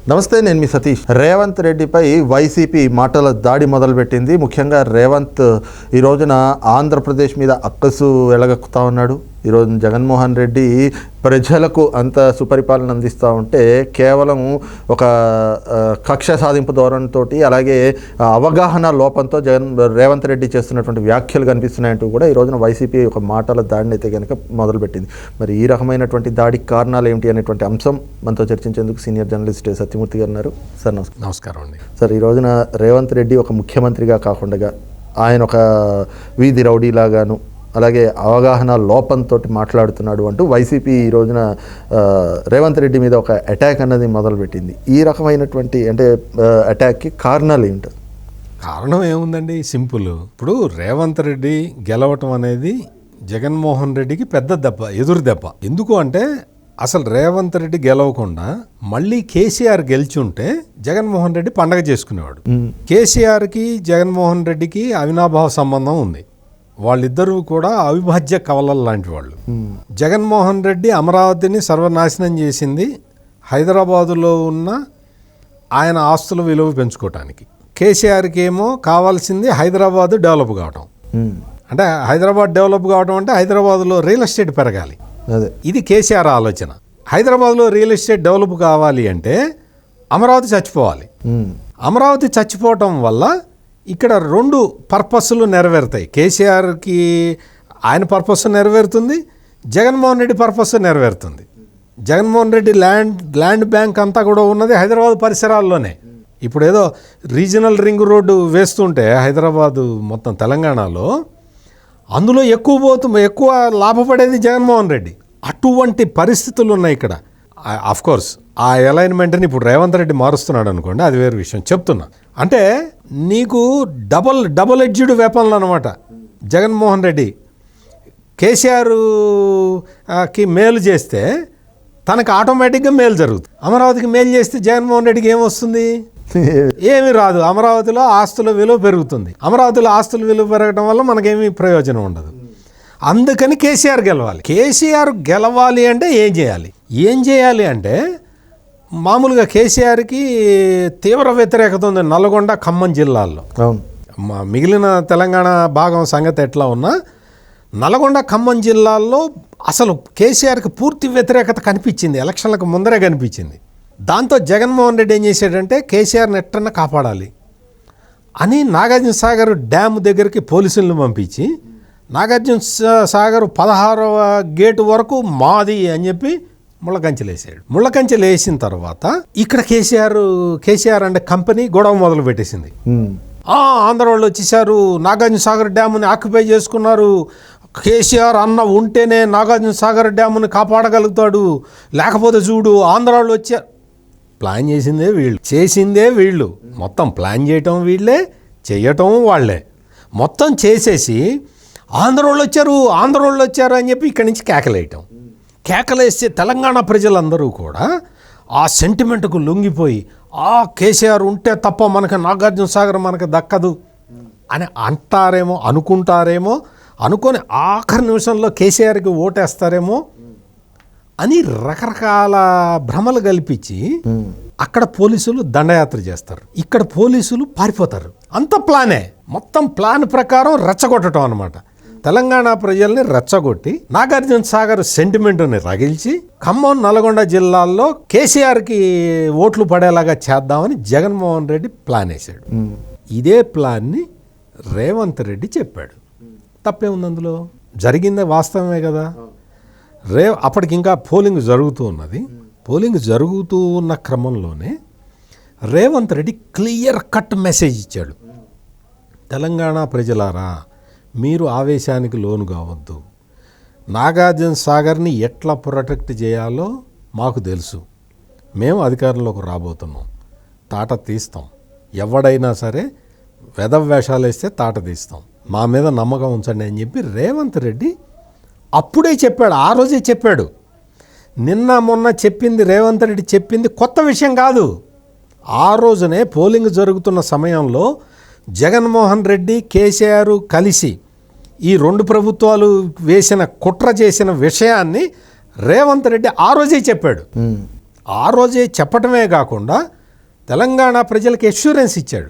నమస్తే, నేను మీ సతీష్. రేవంత్ రెడ్డిపై వైసీపీ మాటల దాడి మొదలుపెట్టింది. ముఖ్యంగా రేవంత్ ఈ రోజున ఆంధ్రప్రదేశ్ మీద అక్కసు ఎలగక్కుతా ఉన్నాడు. ఈరోజు జగన్మోహన్ రెడ్డి ప్రజలకు అంత సుపరిపాలన అందిస్తూ ఉంటే కేవలం ఒక కక్ష సాధింపు ధోరణితో, అలాగే అవగాహన లోపంతో రేవంత్ రెడ్డి చేస్తున్నటువంటి వ్యాఖ్యలు కనిపిస్తున్నాయంటూ కూడా ఈ రోజున వైసీపీ ఒక మాటల దాడిని అయితే కనుక మొదలుపెట్టింది. మరి ఈ రకమైనటువంటి దాడికి కారణాలు ఏమిటి అనేటువంటి అంశం మనతో చర్చించేందుకు సీనియర్ జర్నలిస్ట్ సత్యమూర్తి గారు ఉన్నారు. సార్ నమస్కారం అండి. సార్, ఈ రోజున రేవంత్ రెడ్డి ఒక ముఖ్యమంత్రిగా కాకుండా ఆయన ఒక వీధి రౌడీలాగాను, అలాగే అవగాహన లోపంతో మాట్లాడుతున్నాడు అంటూ వైసీపీ ఈ రోజున రేవంత్ రెడ్డి మీద ఒక అటాక్ అన్నది మొదలుపెట్టింది. ఈ రకమైనటువంటి అటాక్కి కారణాలు ఏమిటి? కారణం ఏముందండి, సింపుల్. ఇప్పుడు రేవంత్ రెడ్డి గెలవటం అనేది జగన్మోహన్ రెడ్డికి పెద్ద దెబ్బ, ఎదురు దెబ్బ. ఎందుకు అంటే అసలు రేవంత్ రెడ్డి గెలవకుండా మళ్ళీ కేసీఆర్ గెలిచుంటే జగన్మోహన్ రెడ్డి పండగ చేసుకునేవాడు. కేసీఆర్కి జగన్మోహన్ రెడ్డికి అవినాభావ సంబంధం ఉంది. వాళ్ళిద్దరూ కూడా అవిభాజ్య కవలలు లాంటి వాళ్ళు. జగన్మోహన్ రెడ్డి అమరావతిని సర్వనాశనం చేసింది హైదరాబాదులో ఉన్న ఆయన ఆస్తుల విలువ పెంచుకోవటానికి. కేసీఆర్కి ఏమో కావాల్సింది హైదరాబాదు డెవలప్ కావటం. అంటే హైదరాబాద్ డెవలప్ కావటం అంటే హైదరాబాదులో రియల్ ఎస్టేట్ పెరగాలి. ఇది కేసీఆర్ ఆలోచన. హైదరాబాద్లో రియల్ ఎస్టేట్ డెవలప్ కావాలి అంటే అమరావతి చచ్చిపోవాలి. అమరావతి చచ్చిపోవటం వల్ల ఇక్కడ రెండు పర్పస్లు నెరవేరుతాయి. కేసీఆర్కి ఆయన పర్పస్ నెరవేరుతుంది, జగన్మోహన్ రెడ్డి పర్పస్ నెరవేరుతుంది. జగన్మోహన్ రెడ్డి ల్యాండ్ బ్యాంక్ అంతా కూడా ఉన్నది హైదరాబాద్ పరిసరాల్లోనే. ఇప్పుడు ఏదో రీజనల్ రింగ్ రోడ్డు వేస్తుంటే హైదరాబాదు మొత్తం తెలంగాణలో అందులో ఎక్కువ లాభపడేది జగన్మోహన్ రెడ్డి. అటువంటి పరిస్థితులు ఉన్నాయి ఇక్కడ. కోర్స్ ఆ అలైన్మెంట్ని ఇప్పుడు రేవంత్ రెడ్డి మారుస్తున్నాడు అనుకోండి, అది వేరే విషయం. చెప్తున్నా అంటే నీకు డబుల్ ఎడ్జ్డ్ వెపన్లు అనమాట. జగన్మోహన్ రెడ్డి కేసీఆర్కి మేలు చేస్తే తనకు ఆటోమేటిక్గా మేలు జరుగుతుంది. అమరావతికి మేలు చేస్తే జగన్మోహన్ రెడ్డికి ఏమొస్తుంది? ఏమీ రాదు. అమరావతిలో ఆస్తుల విలువ పెరుగుతుంది. అమరావతిలో ఆస్తుల విలువ పెరగడం వల్ల మనకేమీ ప్రయోజనం ఉండదు. అందుకని కేసీఆర్ గెలవాలి. కేసీఆర్ గెలవాలి అంటే ఏం చేయాలి అంటే మామూలుగా కేసీఆర్కి తీవ్ర వ్యతిరేకత ఉంది నల్గొండ, ఖమ్మం జిల్లాల్లో. మిగిలిన తెలంగాణ భాగం సంగతి ఎట్లా ఉన్నా నల్గొండ, ఖమ్మం జిల్లాల్లో అసలు కేసీఆర్కి పూర్తి వ్యతిరేకత కనిపించింది. ఎలక్షన్లకు ముందరే కనిపించింది. దాంతో జగన్మోహన్ రెడ్డి ఏం చేశాడంటే కేసీఆర్ని ఎట్టన్నా కాపాడాలి అని నాగార్జున సాగర్ డ్యామ్ దగ్గరికి పోలీసులను పంపించి నాగార్జున సాగర్ 16వ గేటు వరకు మాది అని చెప్పి ముళ్ళకంచెలేసాడు. ముళ్ళకంచెలేసిన తర్వాత ఇక్కడ కేసీఆర్ అంటే కంపెనీ గొడవ మొదలు పెట్టేసింది. ఆంధ్ర వాళ్ళు వచ్చేసారు, నాగార్జున సాగర్ డ్యామ్ని ఆక్యుపై చేసుకున్నారు. కేసీఆర్ అన్న ఉంటేనే నాగార్జున సాగర్ డ్యామ్ని కాపాడగలుగుతాడు, లేకపోతే చూడు ఆంధ్ర వాళ్ళు వచ్చారు. ప్లాన్ చేసిందే వీళ్ళు. మొత్తం ప్లాన్ చేయటం వీళ్ళే, చేయటం వాళ్ళే. మొత్తం చేసేసి ఆంధ్ర వాళ్ళు వచ్చారు అని చెప్పి ఇక్కడి నుంచి కేకలేస్తే తెలంగాణ ప్రజలందరూ కూడా ఆ సెంటిమెంట్కు లొంగిపోయి కేసీఆర్ ఉంటే తప్ప మనకు నాగార్జున సాగర్ మనకు దక్కదు అని అనుకుంటారేమో అనుకొని ఆఖరి నిమిషంలో కేసీఆర్కి ఓటేస్తారేమో అని రకరకాల భ్రమలు కల్పించి అక్కడ పోలీసులు దండయాత్ర చేస్తారు, ఇక్కడ పోలీసులు పారిపోతారు. అంత ప్లానే, మొత్తం ప్లాన్ ప్రకారం రెచ్చగొట్టడం అనమాట. తెలంగాణ ప్రజల్ని రెచ్చగొట్టి నాగార్జున సాగర్ సెంటిమెంట్ని రగిల్చి ఖమ్మం, నల్గొండ జిల్లాల్లో కేసీఆర్కి ఓట్లు పడేలాగా చేద్దామని జగన్మోహన్ రెడ్డి ప్లాన్ వేశాడు. ఇదే ప్లాన్ని రేవంత్ రెడ్డి చెప్పాడు. తప్పేముంది అందులో? జరిగిందే వాస్తవమే కదా. అప్పటికి ఇంకా పోలింగ్ జరుగుతూ ఉన్నది. పోలింగ్ జరుగుతూ ఉన్న క్రమంలోనే Revanth Reddy clear cut message ఇచ్చాడు. తెలంగాణ ప్రజలారా, మీరు ఆవేశానికి లోను కావద్దు. నాగార్జున సాగర్ని ఎట్లా ప్రొటెక్ట్ చేయాలో మాకు తెలుసు. మేము అధికారంలోకి రాబోతున్నాం, తాట తీస్తాం. ఎవడైనా సరే వెధవేషాలు వేస్తే తాట తీస్తాం, మా మీద నమ్మకం ఉంచండి అని చెప్పి రేవంత్ రెడ్డి అప్పుడే చెప్పాడు. ఆ రోజే చెప్పాడు. నిన్న మొన్న చెప్పింది రేవంత్ రెడ్డి చెప్పింది కొత్త విషయం కాదు. ఆ రోజునే పోలింగ్ జరుగుతున్న సమయంలో జగన్మోహన్ రెడ్డి, కేసీఆర్ కలిసి ఈ రెండు ప్రభుత్వాలు కుట్ర చేసిన విషయాన్ని రేవంత్ రెడ్డి ఆ రోజే చెప్పాడు. ఆ రోజే చెప్పటమే కాకుండా తెలంగాణ ప్రజలకు ఎష్యూరెన్స్ ఇచ్చాడు.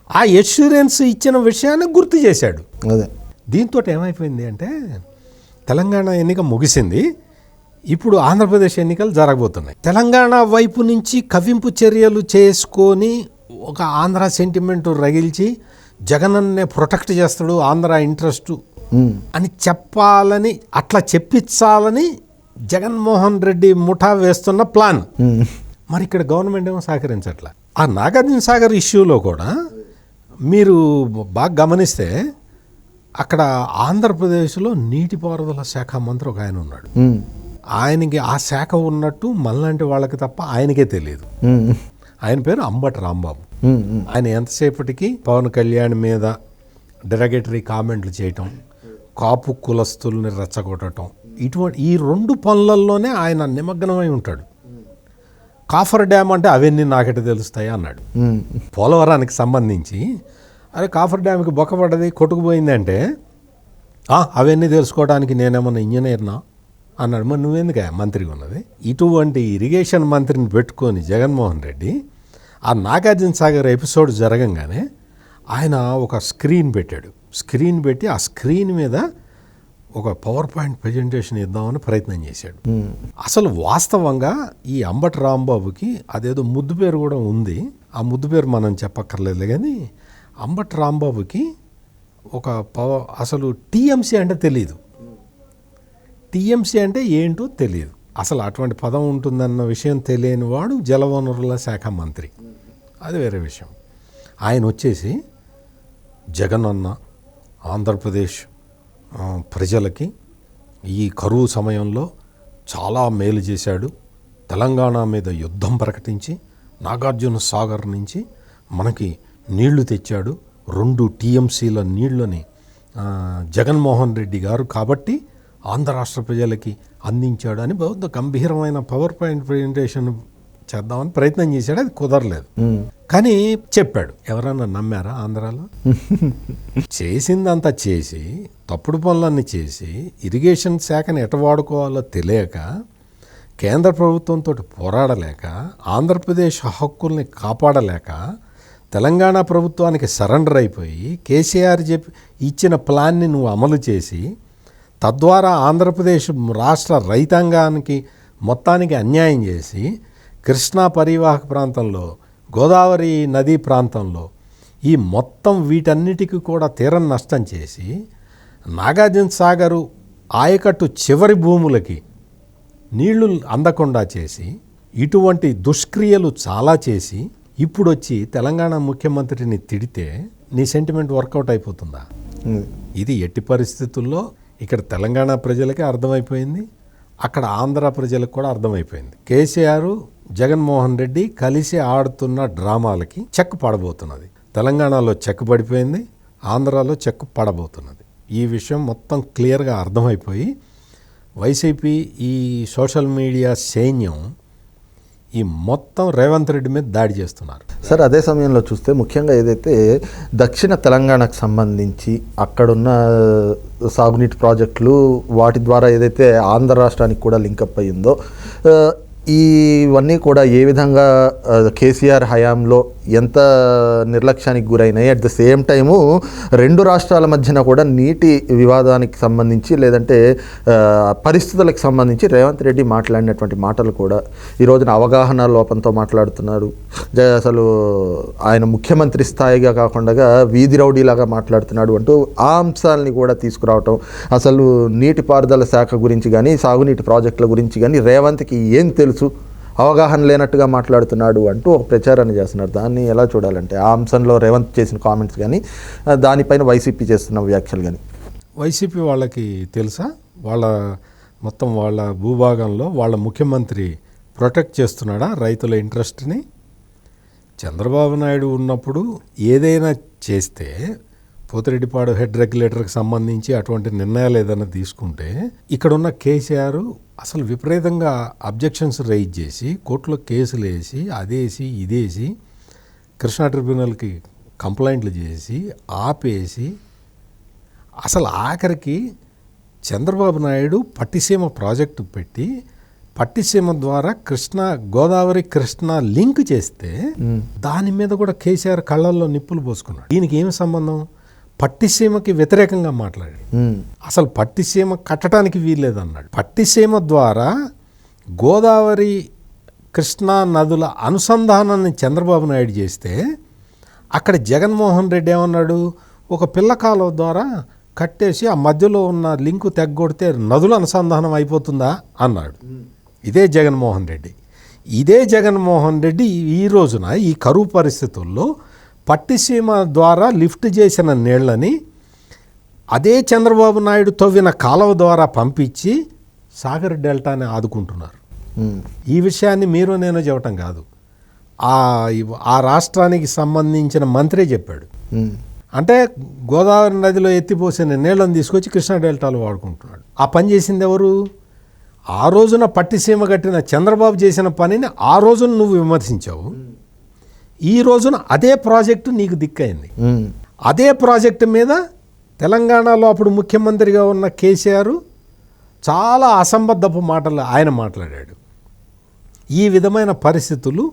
ఆ ఎష్యూరెన్స్ ఇచ్చిన విషయాన్ని గుర్తు చేశాడు. అదే దీంతో ఏమైపోయింది అంటే తెలంగాణ ఎన్నిక ముగిసింది, ఇప్పుడు ఆంధ్రప్రదేశ్ ఎన్నికలు జరగబోతున్నాయి. తెలంగాణ వైపు నుంచి కవ్వింపు చర్యలు చేసుకొని ఒక ఆంధ్ర సెంటిమెంట్ రగిల్చి జగనన్నే ప్రొటెక్ట్ చేస్తాడు, ఆంధ్ర ఇంట్రెస్ట్ అని చెప్పాలని, అట్లా చెప్పించాలని జగన్మోహన్ రెడ్డి ముఠా వేస్తున్న ప్లాన్. మరి ఇక్కడ గవర్నమెంట్ ఏమో సహకరించట్ల. ఆ నాగార్జున సాగర్ ఇష్యూలో కూడా మీరు బాగా గమనిస్తే అక్కడ ఆంధ్రప్రదేశ్లో నీటిపారుదల శాఖ మంత్రి ఒక ఆయన ఉన్నాడు. ఆయనకి ఆ శాఖ ఉన్నట్టు మనలాంటి వాళ్ళకి తప్ప ఆయనకే తెలియదు. ఆయన పేరు అంబటి రాంబాబు. ఆయన ఎంతసేపటికి పవన్ కళ్యాణ్ మీద డెరగేటరీ కామెంట్లు చేయటం, కాపు కులస్తుల్ని రెచ్చగొట్టడం, ఇటువంటి ఈ 2 పనులలోనే ఆయన నిమగ్నమై ఉంటాడు. కాఫర్ డ్యామ్ అంటే అవన్నీ నాకెట తెలుస్తాయి అన్నాడు. పోలవరానికి సంబంధించి అరే కాఫర్ డ్యామ్కి బొక్కపడ్డది కొట్టుకుపోయిందంటే అవన్నీ తెలుసుకోవడానికి నేనేమన్నా ఇంజనీర్నా అన్నాడు. మరి నువ్వెందుకు మంత్రిగా ఉన్నది? ఇటువంటి ఇరిగేషన్ మంత్రిని పెట్టుకొని జగన్మోహన్ రెడ్డి ఆ నాగార్జున సాగర్ ఎపిసోడ్ జరగంగానే ఆయన ఒక స్క్రీన్ పెట్టాడు. స్క్రీన్ పెట్టి ఆ స్క్రీన్ మీద ఒక పవర్ పాయింట్ ప్రజెంటేషన్ ఇద్దామని ప్రయత్నం చేశాడు. అసలు వాస్తవంగా ఈ అంబటి రాంబాబుకి అదేదో ముద్దు పేరు కూడా ఉంది. ఆ ముద్దు పేరు మనం చెప్పక్కర్లేదు, కానీ అంబటి రాంబాబుకి ఒక అసలు టీఎంసీ అంటే తెలియదు. టీఎంసీ అంటే ఏంటో తెలియదు. అసలు అటువంటి పదం ఉంటుందన్న విషయం తెలియని వాడు జలవనరుల శాఖ మంత్రి. అది వేరే విషయం. ఆయన వచ్చేసి జగన్ అన్న ఆంధ్రప్రదేశ్ ప్రజలకి ఈ కరువు సమయంలో చాలా మేలు చేశాడు, తెలంగాణ మీద యుద్ధం ప్రకటించి నాగార్జున సాగర్ నుంచి మనకి నీళ్లు తెచ్చాడు, 2 టీఎంసీల నీళ్ళని జగన్మోహన్ రెడ్డి గారు కాబట్టి ఆంధ్ర రాష్ట్ర ప్రజలకి అందించాడు అని బహుశా గంభీరమైన పవర్ పాయింట్ ప్రజెంటేషన్ చేద్దామని ప్రయత్నం చేశాడు. అది కుదరలేదు, కానీ చెప్పాడు. ఎవరన్నా నమ్మారా ఆంధ్రాలో? చేసిందంతా చేసి తప్పుడు పనులన్నీ చేసి ఇరిగేషన్ శాఖని ఎట వాడుకోవాలో తెలియక, కేంద్ర ప్రభుత్వంతో పోరాడలేక, ఆంధ్రప్రదేశ్ హక్కుల్ని కాపాడలేక తెలంగాణ ప్రభుత్వానికి సరెండర్ అయిపోయి కేసీఆర్ ఇచ్చిన ప్లాన్ని నువ్వు అమలు చేసి తద్వారా ఆంధ్రప్రదేశ్ రాష్ట్ర రైతాంగానికి మొత్తానికి అన్యాయం చేసి కృష్ణా పరివాహక ప్రాంతంలో, గోదావరి నదీ ప్రాంతంలో ఈ మొత్తం వీటన్నిటికీ కూడా తీరం నష్టం చేసి నాగార్జున సాగరు ఆయకట్టు చివరి భూములకి నీళ్లు అందకుండా చేసి ఇటువంటి దుష్క్రియలు చాలా చేసి ఇప్పుడు వచ్చి తెలంగాణ ముఖ్యమంత్రిని తిడితే నీ సెంటిమెంట్ వర్కౌట్ అయిపోతుందా? ఇది ఎట్టి పరిస్థితుల్లో ఇక్కడ తెలంగాణ ప్రజలకి అర్థమైపోయింది, అక్కడ ఆంధ్ర ప్రజలకు కూడా అర్థమైపోయింది. కేసీఆర్ జగన్మోహన్ రెడ్డి కలిసి ఆడుతున్న డ్రామాలకి చెక్ పడబోతున్నది. తెలంగాణలో చెక్ పడిపోయింది, ఆంధ్రాలో చెక్ పడబోతున్నది. ఈ విషయం మొత్తం క్లియర్గా అర్థమైపోయి వైసీపీ ఈ సోషల్ మీడియా సైన్యం ఈ మొత్తం రేవంత్ రెడ్డి మీద దాడి చేస్తున్నారు. సార్, అదే సమయంలో చూస్తే ముఖ్యంగా ఏదైతే దక్షిణ తెలంగాణకు సంబంధించి అక్కడున్న సాగునీటి వాటి ద్వారా ఏదైతే ఆంధ్ర రాష్ట్రానికి కూడా లింకప్ అయ్యిందో, ఇవన్నీ కూడా ఏ విధంగా కేసీఆర్ హయాంలో ఎంత నిర్లక్ష్యానికి గురైనాయి, అట్ ద సేమ్ టైము 2 రాష్ట్రాల మధ్యన కూడా నీటి వివాదానికి సంబంధించి లేదంటే పరిస్థితులకు సంబంధించి రేవంత్ రెడ్డి మాట్లాడినటువంటి మాటలు కూడా ఈ రోజున అవగాహన లోపంతో మాట్లాడుతున్నారు. అసలు ఆయన ముఖ్యమంత్రి స్థాయిగా కాకుండా వీధి రౌడీలాగా మాట్లాడుతున్నాడు అంటూ ఆ అంశాలని కూడా తీసుకురావటం, అసలు నీటిపారుదల శాఖ గురించి కానీ సాగునీటి ప్రాజెక్టుల గురించి కానీ రేవంత్కి ఏం తెలుసు, అవగాహన లేనట్టుగా మాట్లాడుతున్నాడు అంటూ ఒక ప్రచారాన్ని చేస్తున్నారు. దాన్ని ఎలా చూడాలంటే ఆ అంశంలో రేవంత్ చేసిన కామెంట్స్ కానీ దానిపైన వైసీపీ చేస్తున్న వ్యాఖ్యలు కానీ? వైసీపీ వాళ్ళకి తెలుసా మొత్తం వాళ్ళ భూభాగంలో వాళ్ళ ముఖ్యమంత్రి ప్రొటెక్ట్ చేస్తున్నాడా రైతుల ఇంట్రెస్ట్ని? చంద్రబాబు నాయుడు ఉన్నప్పుడు ఏదైనా చేస్తే పోతిరెడ్డిపాడు హెడ్ రెగ్యులేటర్కి సంబంధించి అటువంటి నిర్ణయాలు ఏదైనా తీసుకుంటే ఇక్కడున్న కేసీఆర్ అసలు విపరీతంగా అబ్జెక్షన్స్ రైజ్ చేసి కోర్టులో కేసులు వేసి అదేసి ఇదేసి కృష్ణా ట్రిబ్యునల్కి కంప్లైంట్లు చేసి ఆపేసి అసలు ఆఖరికి చంద్రబాబు నాయుడు పట్టిసీమ ప్రాజెక్టు పెట్టి పట్టిసీమ ద్వారా గోదావరి కృష్ణ లింక్ చేస్తే దాని మీద కూడా కేసీఆర్ కళ్ళల్లో నిప్పులు పోసుకున్నాడు. దీనికి ఏమి సంబంధం? పట్టిసీమకి వ్యతిరేకంగా మాట్లాడాడు. అసలు పట్టిసీమ కట్టడానికి వీల్లేదన్నాడు. పట్టిసీమ ద్వారా గోదావరి కృష్ణా నదుల అనుసంధానాన్ని చంద్రబాబు నాయుడు చేస్తే అక్కడ జగన్మోహన్ రెడ్డి ఏమన్నాడు? ఒక పిల్ల కాలువ ద్వారా కట్టేసి ఆ మధ్యలో ఉన్న లింకు తెగ్గొడితే నదుల అనుసంధానం అయిపోతుందా అన్నాడు. ఇదే జగన్మోహన్ రెడ్డి. ఇదే జగన్మోహన్ రెడ్డి ఈ రోజున ఈ కరువు పరిస్థితుల్లో పట్టిసీమ ద్వారా లిఫ్ట్ చేసిన నీళ్లని అదే చంద్రబాబు నాయుడు తవ్విన కాలువ ద్వారా పంపించి సాగర్ డెల్టాని ఆదుకుంటున్నారు. ఈ విషయాన్ని మీరు నేను చెప్పటం కాదు, ఆ రాష్ట్రానికి సంబంధించిన మంత్రే చెప్పాడు. అంటే గోదావరి నదిలో ఎత్తిపోసిన నీళ్లను తీసుకొచ్చి కృష్ణా డెల్టాలో వాడుకుంటున్నాడు. ఆ పని చేసింది ఎవరు? ఆ రోజున పట్టిసీమ కట్టిన చంద్రబాబు చేసిన పనిని ఆ రోజున నువ్వు విమర్శించావు. ఈ రోజున అదే ప్రాజెక్టు నీకు దిక్కైంది. అదే ప్రాజెక్టు మీద తెలంగాణలో అప్పుడు ముఖ్యమంత్రిగా ఉన్న కేసీఆర్ చాలా అసంబద్ధపు మాటలు ఆయన మాట్లాడాడు. ఈ విధమైన పరిస్థితులు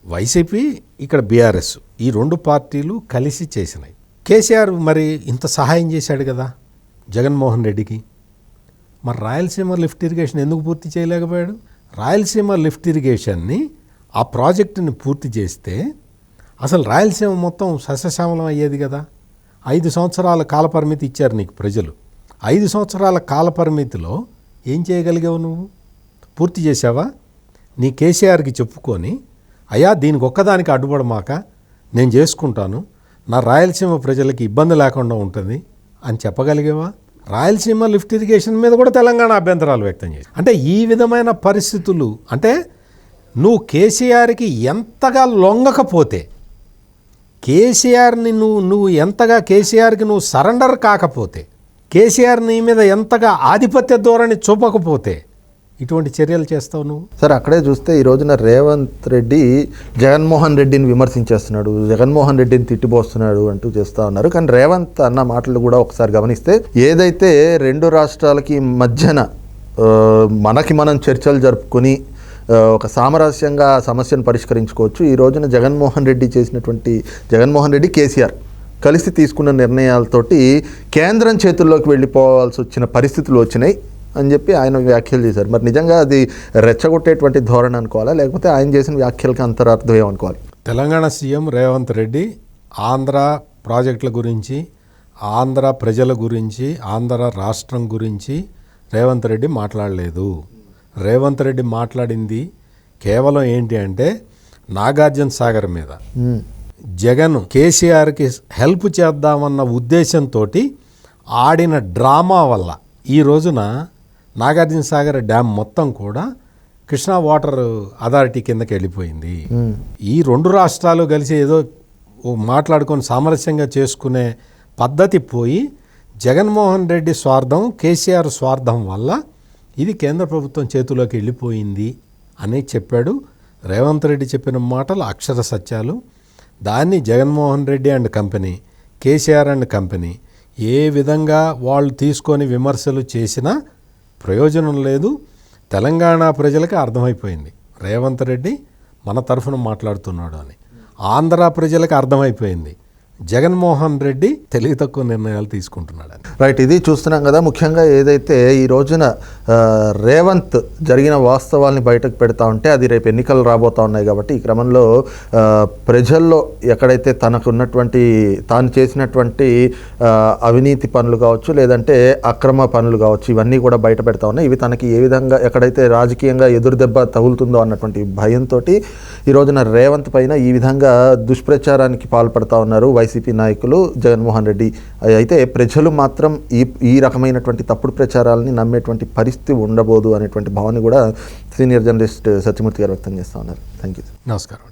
వైసీపీ, ఇక్కడ బీఆర్ఎస్, ఈ రెండు పార్టీలు కలిసి చేసినాయి. కేసీఆర్ మరి ఇంత సహాయం చేశాడు కదా జగన్మోహన్ రెడ్డికి. మరి రాయలసీమ లిఫ్ట్ ఇరిగేషన్ ఎందుకు పూర్తి చేయలేకపోయాడు? రాయలసీమ లిఫ్ట్ ఇరిగేషన్ని, ఆ ప్రాజెక్టుని పూర్తి చేస్తే అసలు రాయలసీమ మొత్తం సస్యశ్యామలం అయ్యేది కదా. 5 సంవత్సరాల కాలపరిమితి ఇచ్చారు నీకు ప్రజలు. 5 సంవత్సరాల కాలపరిమితిలో ఏం చేయగలిగావు? నువ్వు పూర్తి చేసావా? నీ కేసీఆర్కి చెప్పుకొని, అయ్యా దీనికి ఒక్కదానికి అడ్డుపడమాక, నేను చేసుకుంటాను, నా రాయలసీమ ప్రజలకి ఇబ్బంది లేకుండా ఉంటుంది అని చెప్పగలిగేవా? రాయలసీమ లిఫ్ట్ ఇరిగేషన్ మీద కూడా తెలంగాణ అభ్యంతరాలు వ్యక్తం చేసి, అంటే ఈ విధమైన పరిస్థితులు, అంటే నువ్వు కేసీఆర్కి ఎంతగా లొంగకపోతే, కేసీఆర్ని నువ్వు ఎంతగా కేసీఆర్కి నువ్వు సరెండర్ కాకపోతే, కేసీఆర్ నీ మీద ఎంతగా ఆధిపత్య ధోరణి చూపకపోతే ఇటువంటి చర్యలు చేస్తావు నువ్వు. సరే, అక్కడే చూస్తే ఈ రోజున రేవంత్ రెడ్డి జగన్మోహన్ రెడ్డిని విమర్శించేస్తున్నాడు, జగన్మోహన్ రెడ్డిని తిట్టిపోస్తున్నాడు అంటూ చేస్తూ ఉన్నారు. కానీ రేవంత్ అన్న మాటలు కూడా ఒకసారి గమనిస్తే, ఏదైతే రెండు రాష్ట్రాలకి మధ్యన మనకి మనం చర్చలు జరుపుకొని ఒక సామరస్యంగా సమస్యను పరిష్కరించుకోవచ్చు, ఈ రోజున జగన్మోహన్ రెడ్డి కేసీఆర్ కలిసి తీసుకున్న నిర్ణయాలతోటి కేంద్రం చేతుల్లోకి వెళ్ళిపోవాల్సి వచ్చిన పరిస్థితులు వచ్చినాయి అని చెప్పి ఆయన వ్యాఖ్యలు చేశారు. మరి నిజంగా అది రెచ్చగొట్టేటువంటి ధోరణి అనుకోవాలా, లేకపోతే ఆయన చేసిన వ్యాఖ్యలకి అంతరార్థం ఏమనుకోవాలి? తెలంగాణ సీఎం రేవంత్ రెడ్డి ఆంధ్ర ప్రాజెక్టుల గురించి, ఆంధ్ర ప్రజల గురించి, ఆంధ్ర రాష్ట్రం గురించి రేవంత్ రెడ్డి మాట్లాడలేదు. రేవంత్ రెడ్డి మాట్లాడింది కేవలం ఏంటి అంటే, నాగార్జున సాగర్ మీద జగన్ కేసీఆర్కి హెల్ప్ చేద్దామన్న ఉద్దేశంతో ఆడిన డ్రామా వల్ల ఈ రోజున నాగార్జున సాగర్ డ్యామ్ మొత్తం కూడా కృష్ణా వాటర్ అథారిటీ కిందకి వెళ్ళిపోయింది. ఈ రెండు రాష్ట్రాలు కలిసి ఏదో మాట్లాడుకొని సామరస్యంగా చేసుకునే పద్ధతి పోయి జగన్మోహన్ రెడ్డి స్వార్థం, కేసీఆర్ స్వార్థం వల్ల ఇది కేంద్ర ప్రభుత్వం చేతిలోకి వెళ్ళిపోయింది అని చెప్పాడు. రేవంత్ రెడ్డి చెప్పిన మాటలు అక్షర సత్యాలు. దాన్ని Jaganmohan Reddy and company, KCR and company ఏ విధంగా వాళ్ళు తీసుకొని విమర్శలు చేసినా ప్రయోజనం లేదు. తెలంగాణ ప్రజలకి అర్థమైపోయింది రేవంత్ రెడ్డి మన తరఫున మాట్లాడుతున్నాడు అని. ఆంధ్ర ప్రజలకు అర్థమైపోయింది జగన్మోహన్ రెడ్డి తెలివి తక్కువ నిర్ణయాలు తీసుకుంటున్నాడని. రైట్, ఇది చూస్తున్నాం కదా. ముఖ్యంగా ఏదైతే ఈ రోజున రేవంత్ జరిగిన వాస్తవాల్ని బయటకు పెడతా ఉంటే అది రేపు ఎన్నికలు రాబోతూ ఉన్నాయి కాబట్టి ఈ క్రమంలో ప్రజల్లో ఎక్కడైతే తాను చేసినటువంటి అవినీతి పనులు కావచ్చు, లేదంటే అక్రమ పనులు కావచ్చు, ఇవన్నీ కూడా బయట పెడతా ఉన్నాయి. ఇవి తనకి ఏ విధంగా ఎక్కడైతే రాజకీయంగా ఎదురు దెబ్బ తగులుతుందో అన్నటువంటి భయంతో ఈ రోజున రేవంత్ పైన ఈ విధంగా దుష్ప్రచారానికి పాల్పడతా ఉన్నారు వైసీపీ నాయకులు, జగన్మోహన్ రెడ్డి. అయితే ప్రజలు మాత్రం ఈ రకమైనటువంటి తప్పుడు ప్రచారాలని నమ్మేటువంటి పరిస్థితి ఉండబోదు అనేటువంటి భావన కూడా సీనియర్ జర్నలిస్ట్ సత్యమూర్తి గారు వ్యక్తం చేస్తూ ఉన్నారు. Thank you. నమస్కారం.